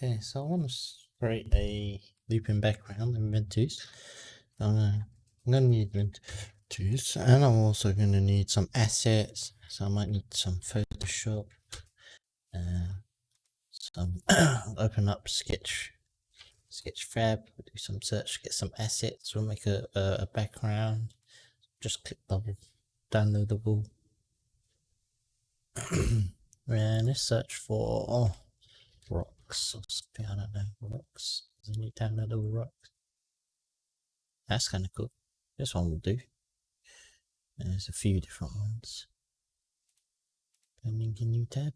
Okay, so I want to create a looping background in Ventuz. I'm going to need Ventuz, and I'm also going to need some assets. So I might need some Photoshop, some open up Sketchfab, do some search, get some assets. We'll make a background. Just click double downloadable, and let's search for rocks or something. I don't know, rocks. Does it need downloadable rocks? That's kind of cool. This one will do. And there's a few different ones. Opening a new tab.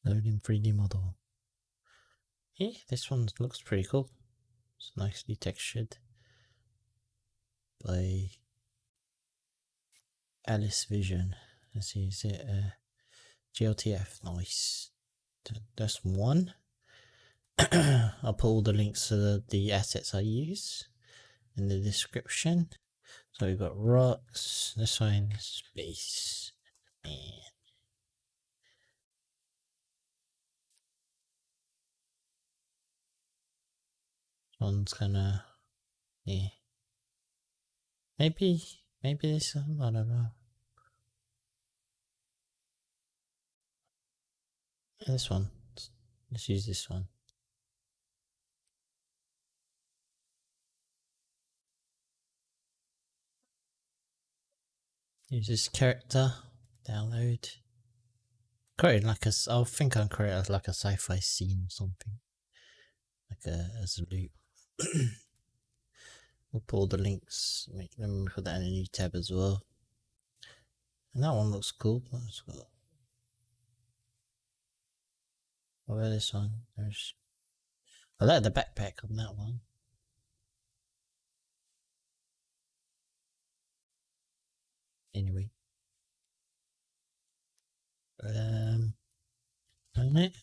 Loading 3D model. Yeah, this one looks pretty cool. It's nicely textured by Alice Vision. Let's see, is it GLTF? Nice. That's one. I'll put all the links to the assets I use in the description. So we've got rocks, this one, space, and one's kinda, yeah. Maybe this one, I don't know. This one. Let's use this one. Use this character. Download. Create like a. I think I'll create like a sci-fi scene or something. Like as a loop. We'll put all the links. Let me put that in a new tab as well. And that one looks cool. Let's go. What about this one? I like the backpack on that one. Anyway. Planet.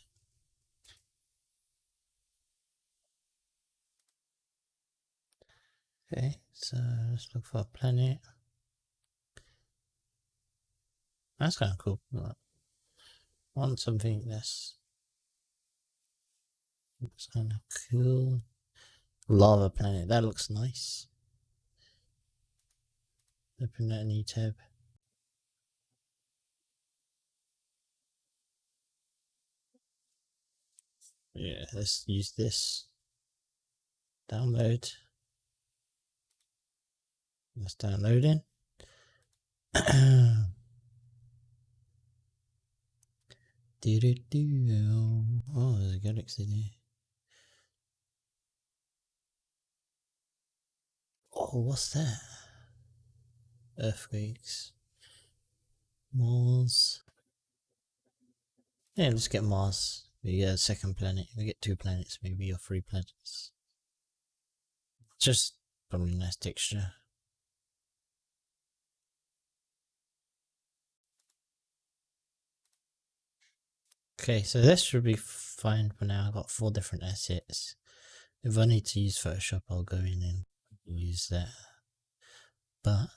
Okay, so let's look for a planet. That's kind of cool. Right. Want something that's looks kind of cool. Lava planet. That looks nice. Open that new tab. Yeah, let's use this. Download. That's downloading. Oh, there's a galaxy there. Oh, what's that? Earthquakes. Mars. Yeah, let's get Mars. We get a second planet. We get 2 planets, maybe, or 3 planets. Just probably nice texture. Okay, so this should be fine for now. I've got 4 different assets. If I need to use Photoshop, I'll go in and use that. But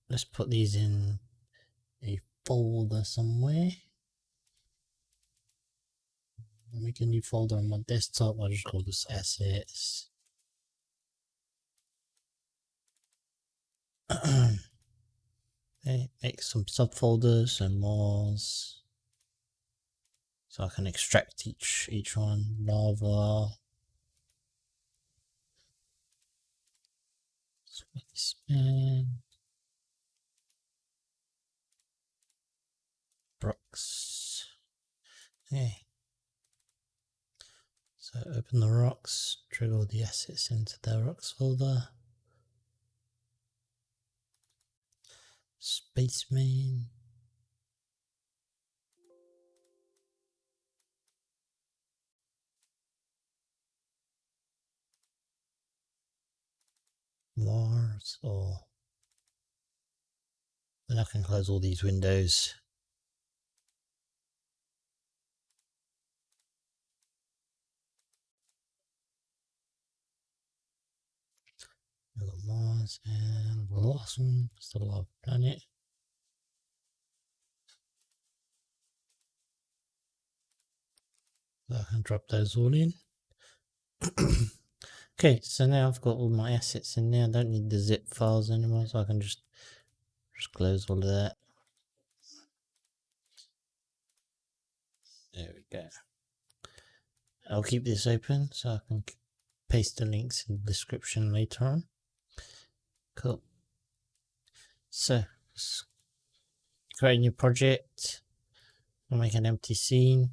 let's put these in a folder somewhere. I'll make a new folder on my desktop. I'll just call this assets. Okay, make some subfolders and more, so I can extract each one. Lava, spaceman, rocks. Okay. So open the rocks, drag all the assets into the rocks folder. Spaceman. Mars, or then I can close all these windows. We've got Mars and the last one, still a planet. I can drop those all in. Okay, so now I've got all my assets in there. I don't need the zip files anymore, so I can just close all of that. There we go. I'll keep this open so I can paste the links in the description later on. Cool. So, create a new project. I'll make an empty scene.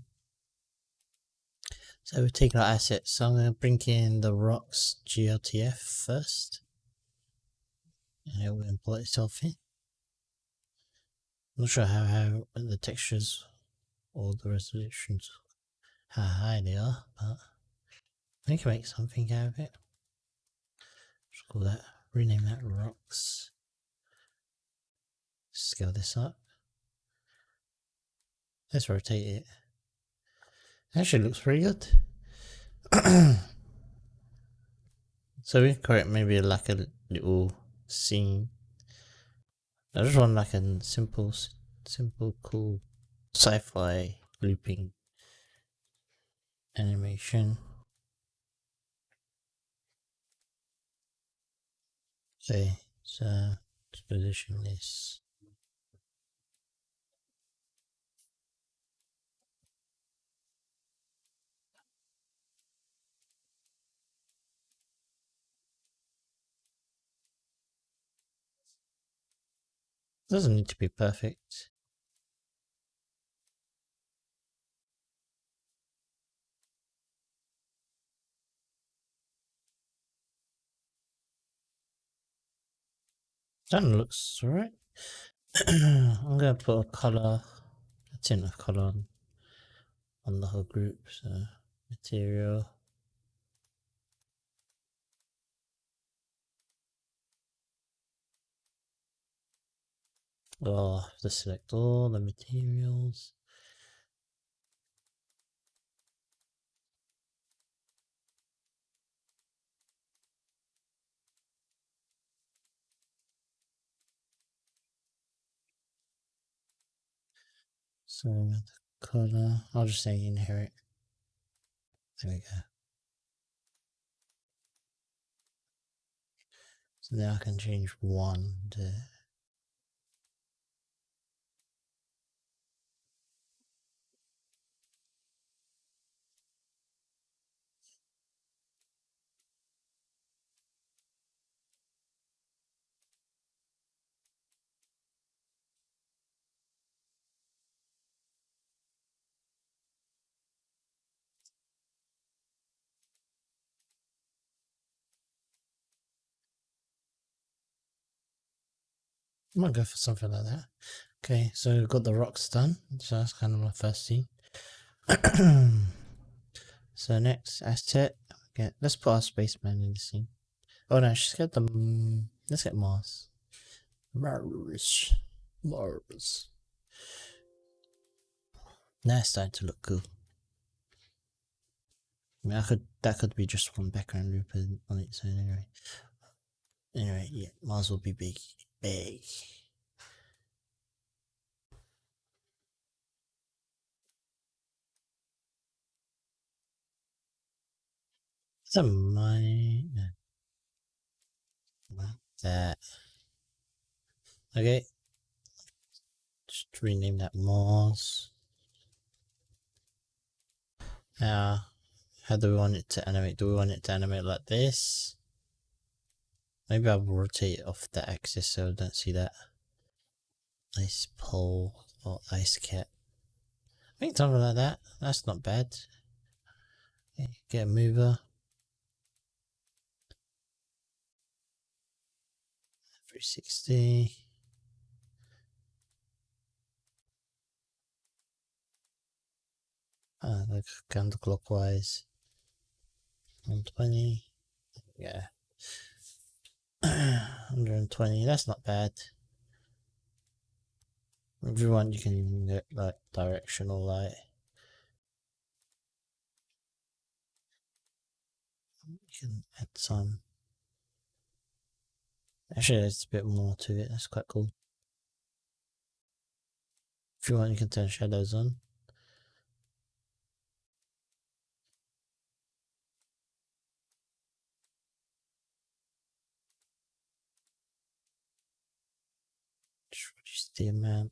So we take our assets. So I'm going to bring in the rocks GLTF first. And it will import itself in. I'm not sure how the textures or the resolutions, how high they are, but we can make something out of it. Just call that, rename that rocks. Scale this up. Let's rotate it. Actually looks pretty good. So we create maybe like a little scene. I just want like a simple, cool sci-fi looping animation. Okay, so let's position this. Doesn't need to be perfect. That looks alright. I'm gonna put a color, a tint of color on the whole group. So material. Oh, I have to select all the materials. So the color, I'll just say inherit. There we go. So now I can change one to. I might go for something like that. Okay, so we've got the rocks done. So that's kind of my first scene. So next asset, okay, let's put our spaceman in the scene. Oh no, let's get let's get Mars. Mars. Now it's starting to look cool. I mean, that could be just one background loop on its own anyway. Anyway, yeah, Mars will be big. Some money. That. Okay. Just rename that Mars. Now, how do we want it to animate? Do we want it to animate like this? Maybe I'll rotate it off the axis so I don't see that. Ice pole or ice cap. I think something like that. That's not bad. Okay, get a mover. 360. Like counterclockwise. 120. Yeah. 120. That's not bad. If you want, you can get like directional light. You can add some. Actually, there's a bit more to it. That's quite cool. If you want, you can turn shadows on. Just reduce the amount.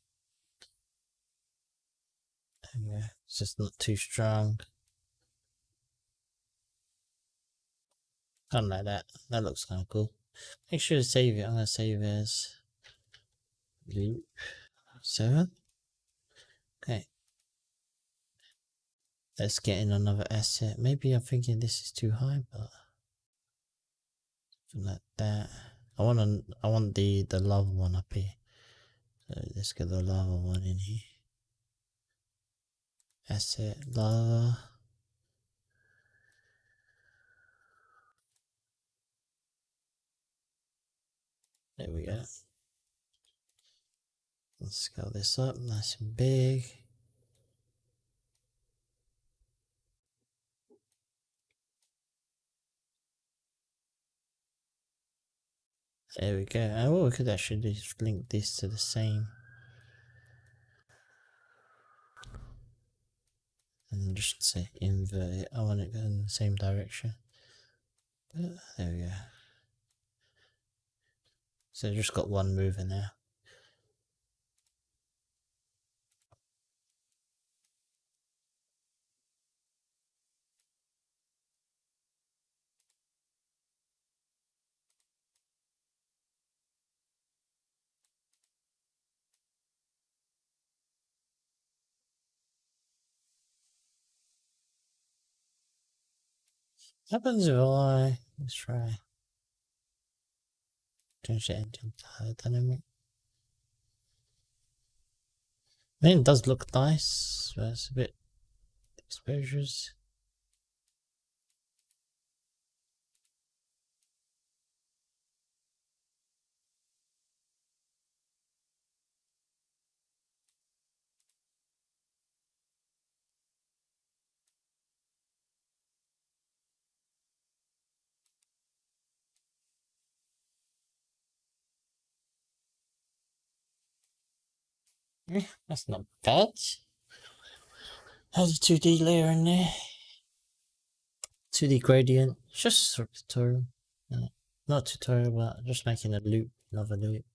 Yeah, it's just not too strong. Kind of like that. That looks kind of cool. Make sure to save it. I'm gonna save as loop 7. Okay. Let's get in another asset. Maybe I'm thinking this is too high, but something like that. I want the lava one up here. So let's get the lava one in here. Asset lava. There we go. Let's scale this up nice and big. There we go. And we could actually just link this to the same. And just say invert it. I want it to go in the same direction. But there we go. So just got one mover now. Happens if let's try change the engine to dynamic. I mean, it does look nice, but it's a bit exposures. Yeah, that's not bad. Has a 2D layer in there. 2D gradient. It's just a tutorial. Not tutorial, but just making a loop, another loop.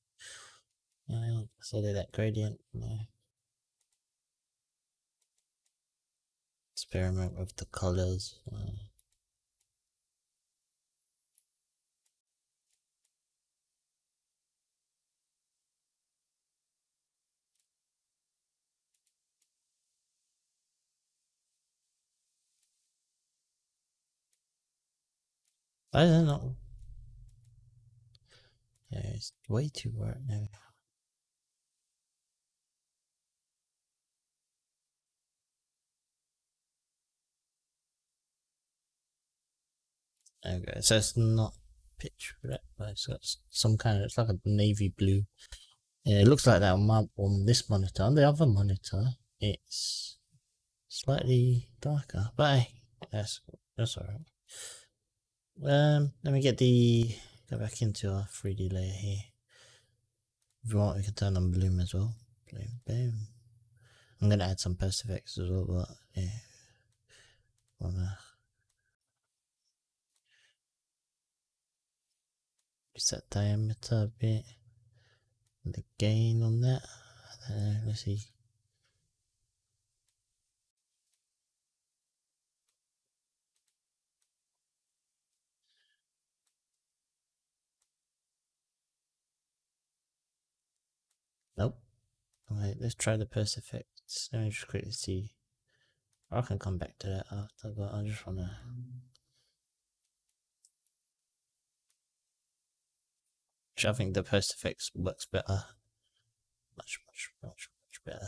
So that gradient. Experiment with the colors. I don't know. Yeah, it's way too bright now. Okay, so it's not pitch red, but it's got some kind of, it's like a navy blue. Yeah, it looks like that on this monitor. On the other monitor, it's slightly darker, but hey, that's alright. Let me go back into our 3D layer here. If you want, we can turn on bloom as well. Bloom, boom. I'm gonna add some post effects as well, but yeah. Wanna reset diameter a bit. The gain on that. Let's see. Nope. Alright, let's try the post effects. Let me just quickly see. I can come back to that after, but I just wanna. I think the post effects works better. Much better.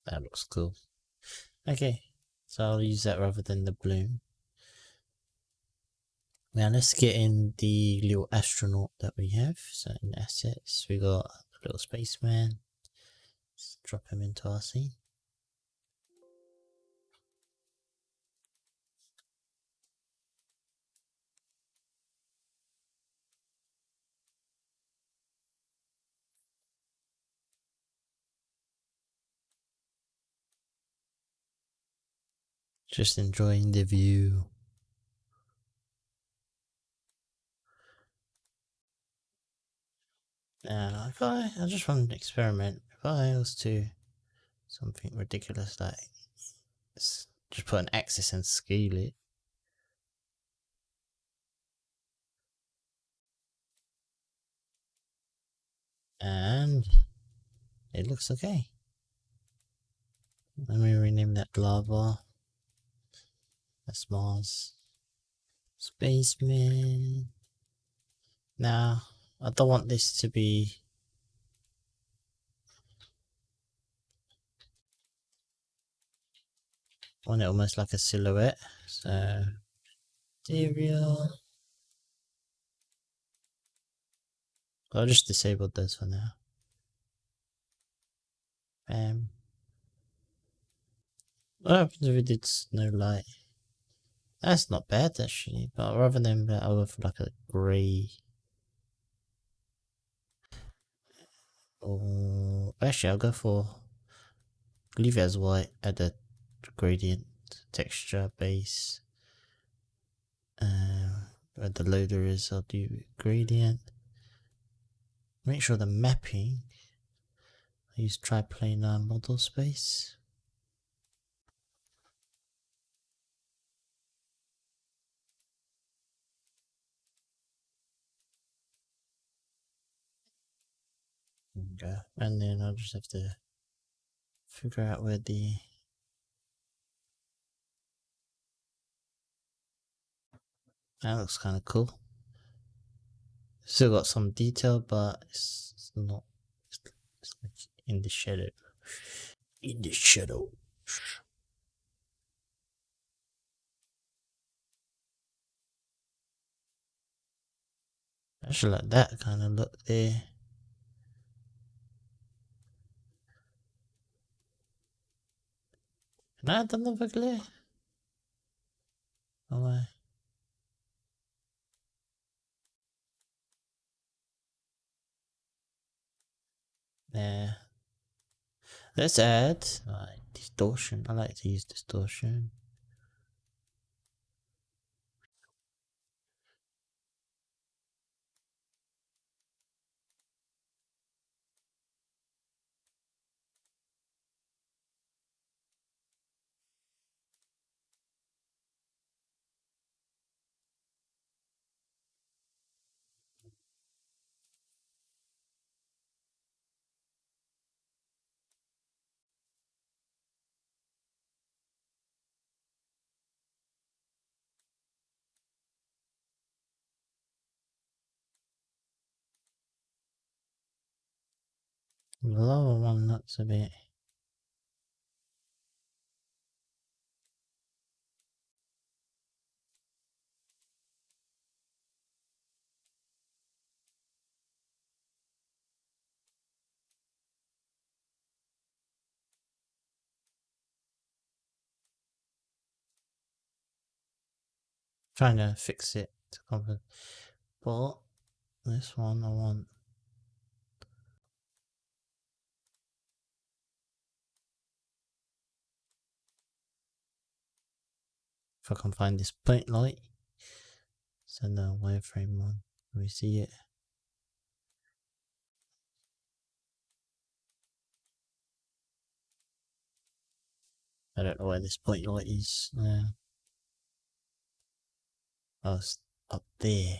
That looks cool. Okay, so I'll use that rather than the bloom. Now let's get in the little astronaut that we have. So in assets, we got a little spaceman. Let's drop him into our scene. Just enjoying the view. If I just want to experiment. If I was to something ridiculous like just put an axis and scale it. And it looks okay. Let me rename that lava. That's Mars. Spaceman. Now, I don't want this to be. I want it almost like a silhouette. So, material. I'll just disable those for now. What happens if we did snow light? That's not bad actually, but rather than that, I'll go for like a grey. Or actually, I'll go for leave it as white. Add the gradient texture base. Where the loader is, I'll do gradient. Make sure the mapping. I use triplanar model space. Okay, and then I'll just have to figure out where the that looks kind of cool. Still got some detail, but it's not. It's like in the shadow. In the shadow. I should like that kind of look there. Can I add another glare? Oh, why? Nah. Let's add distortion. I like to use distortion. The lower one looks a bit. Trying to fix it to compensate. But this one I want. If I can find this point light. Send the wireframe on. Can we see it? I don't know where this point light is. Oh, it's up there.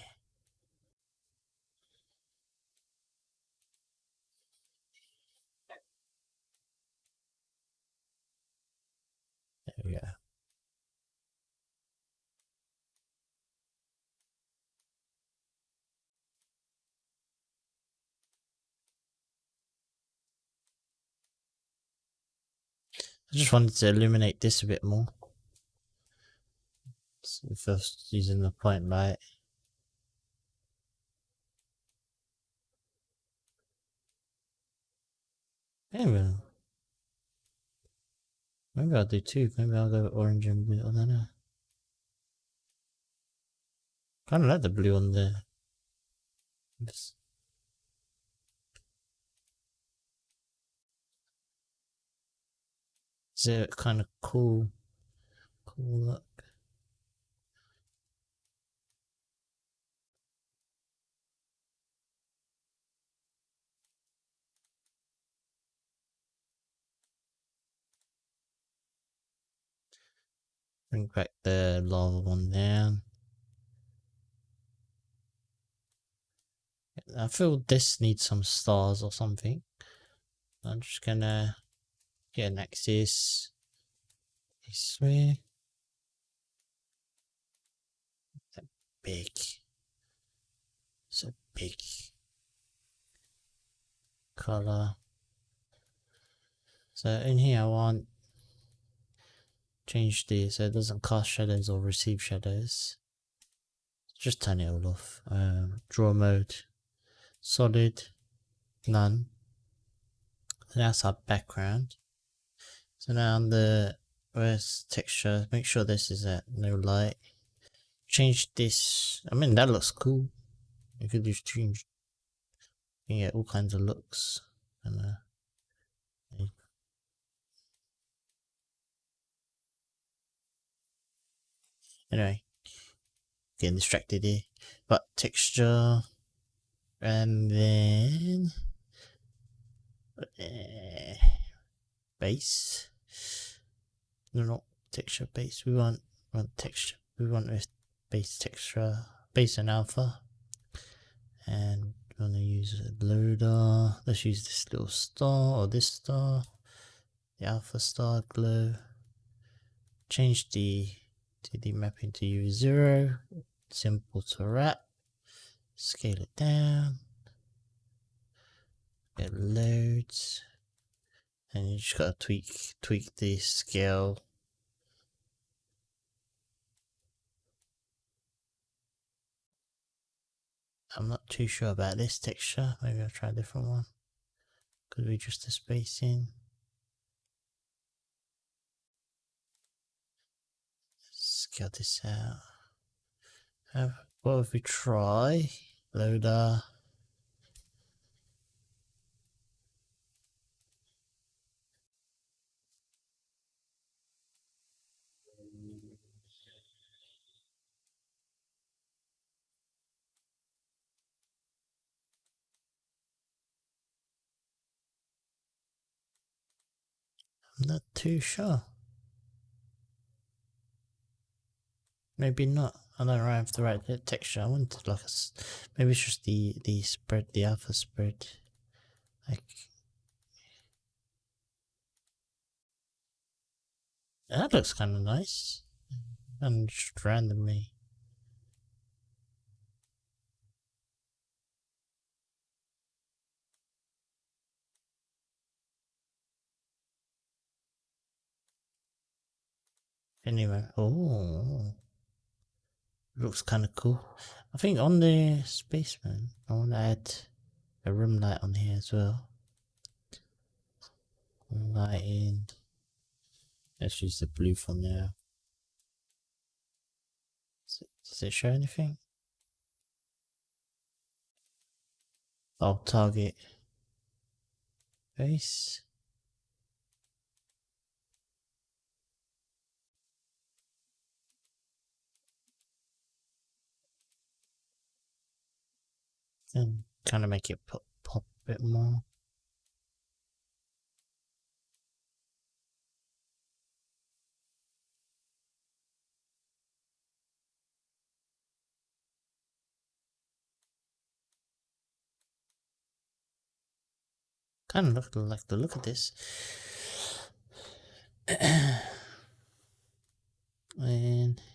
There we go. I just wanted to illuminate this a bit more. So first using the point light. Maybe I'll do two. Maybe I'll go orange and blue. I don't know. Kind of like the blue on there. It's a kind of cool cool look. Bring back the lava one down. I feel this needs some stars or something. I'm just gonna get an axis this way. That big. So big. Color. So in here I want change this so it doesn't cast shadows or receive shadows. Just turn it all off. Draw mode. Solid. None. And that's our background. So now on the where's texture, make sure this is at no light. Change this. I mean that looks cool. You could just change. You can get all kinds of looks. And anyway, getting distracted here. But texture, and then base. No, not texture base. We want texture. We want with base texture, base and alpha. And we're gonna use a loader. Let's use this little star or this star, the alpha star glow. Change the 2D mapping to U0. Simple to wrap. Scale it down. It loads. And you just gotta tweak the scale. I'm not too sure about this texture. Maybe I'll try a different one. Could we just the spacing? Scale this out. What if we try loader? I'm not too sure. Maybe not. I don't have the right texture. I wanted like maybe it's just the spread, the alpha spread. Like that looks kind of nice. And just randomly. Anyway, oh, looks kind of cool. I think on the spaceman, I want to add a room light on here as well. Lighting. Let's use the blue for now. Does it show anything? Oh, target base. And kind of make it pop a bit more. Kind of like the look of this. And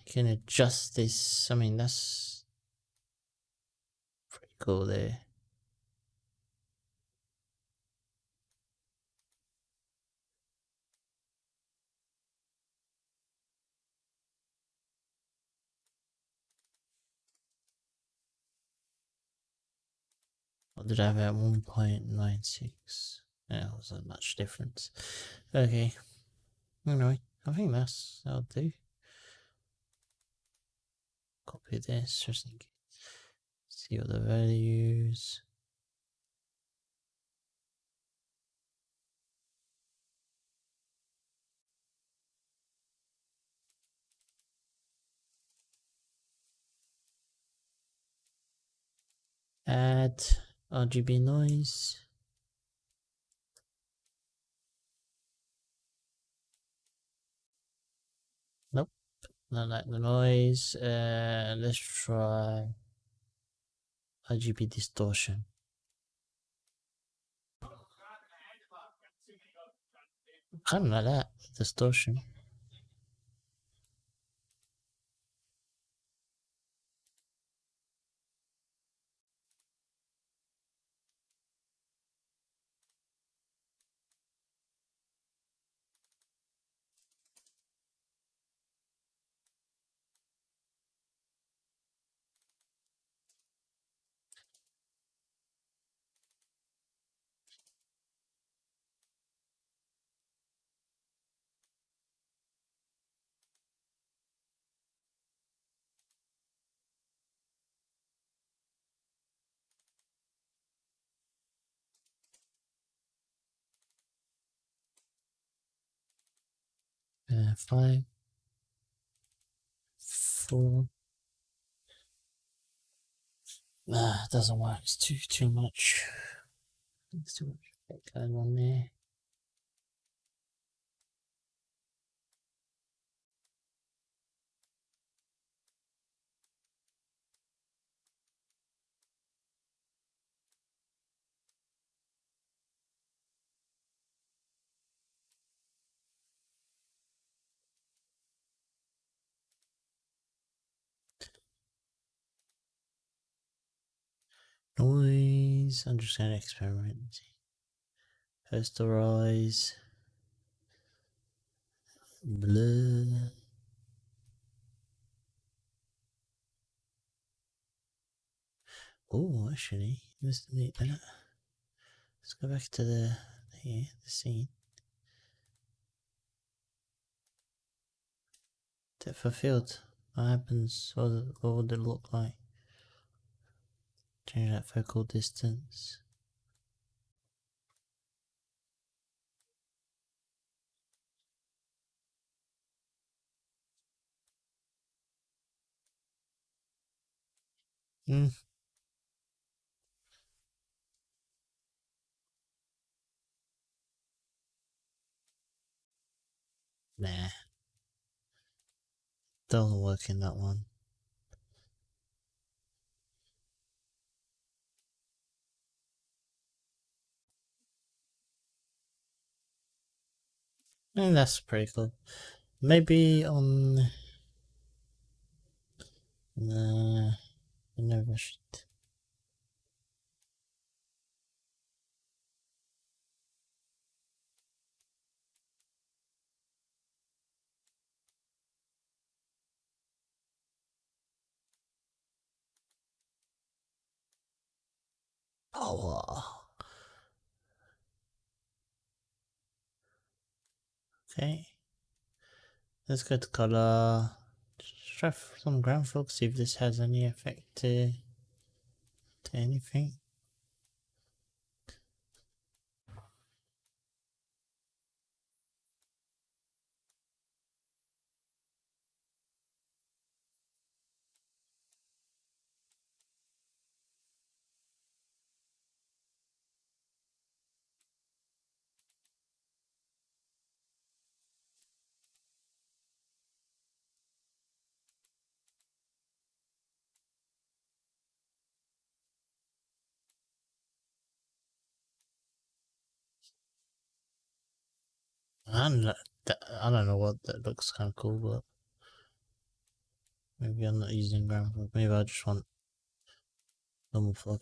you can adjust this. I mean, that's pretty cool there. What did I have at 1.96? Yeah, it wasn't much difference. Okay. Anyway, I think that'll do. Copy this, just in case. See all the values. Add RGB noise. Nope, not like the noise. Let's try RGB distortion. Kind of like that, distortion. Five, 4. Nah, it doesn't work. It's too much. There's too much effect going on there. Noise. I'm just gonna experiment. Posterize. Blur. Oh, actually, let's delete that. Let's go back to the scene. Depth of field. What happens? What would it look like? Change that focal distance. Nah. Doesn't work in that one. And that's pretty cool. Maybe on the never should. Oh. Okay. Let's go to color. Just try some ground fog, see if this has any effect to anything. I don't know what that looks kind of cool, but maybe I'm not using ground fog. Maybe I just want normal fog.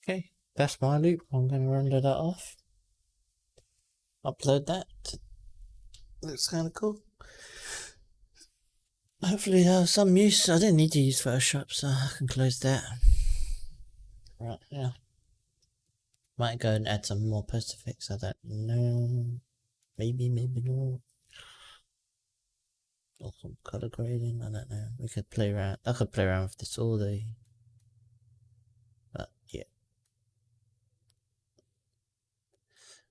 Okay, that's my loop. I'm going to render that off. Upload that. Looks kind of cool. Hopefully some use. I didn't need to use Photoshop, so I can close that. Right, yeah. Might go and add some more post effects, I don't know. Maybe not. Or some color grading, I don't know. We could play around. I could play around with this all day. But yeah.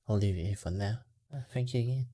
I'll leave it here for now. Thank you again.